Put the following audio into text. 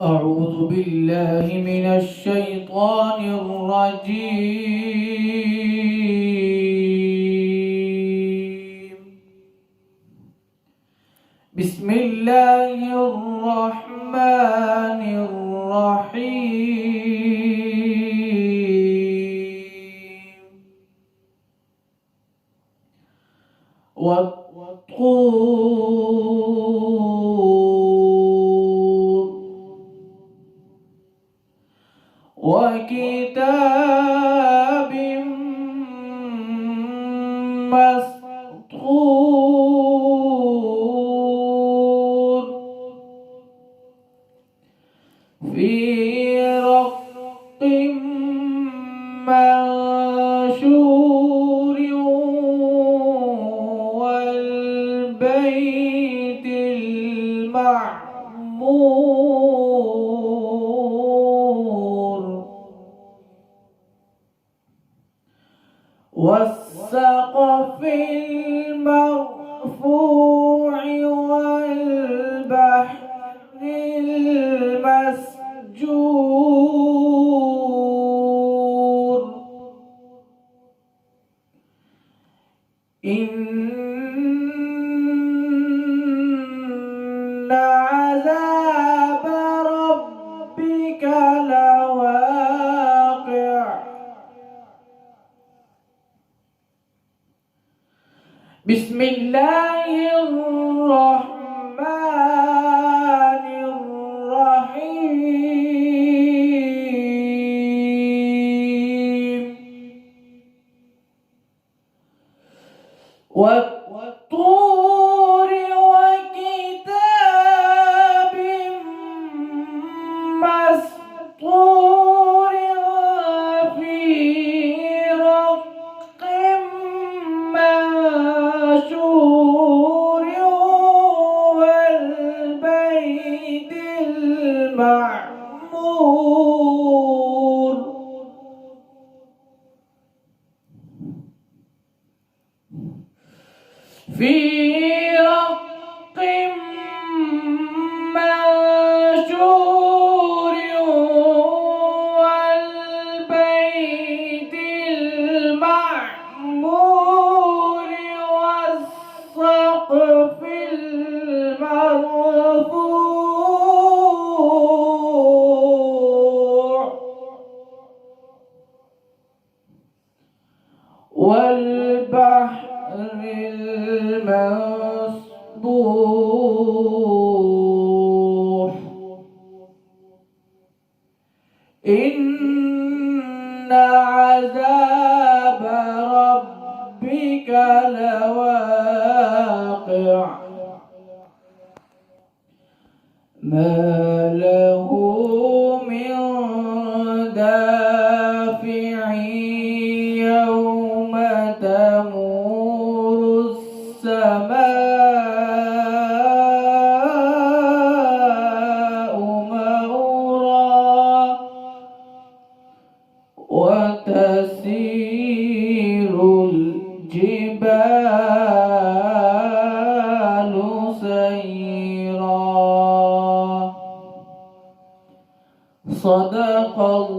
أعوذ بالله من الشيطان الرجيم. بسم الله الرحمن الرحيم. والطور وكتاب مسطور في رق منشور والبيت المعمور والسقف المرفوع والبحر المسجور إن عذاب ربك لواقع. بسم الله الرحمن الرحيم. والطور وكتاب مسطور في رق منشور والبيت المعمور في رق منشور والبيت المعمور والسقف المرفوع والبحر المسبوح. إن عذاب ربك لواقع ما له من دافع يوم تمور السماء مورا وتسير الجبال سيرا. صدق الله.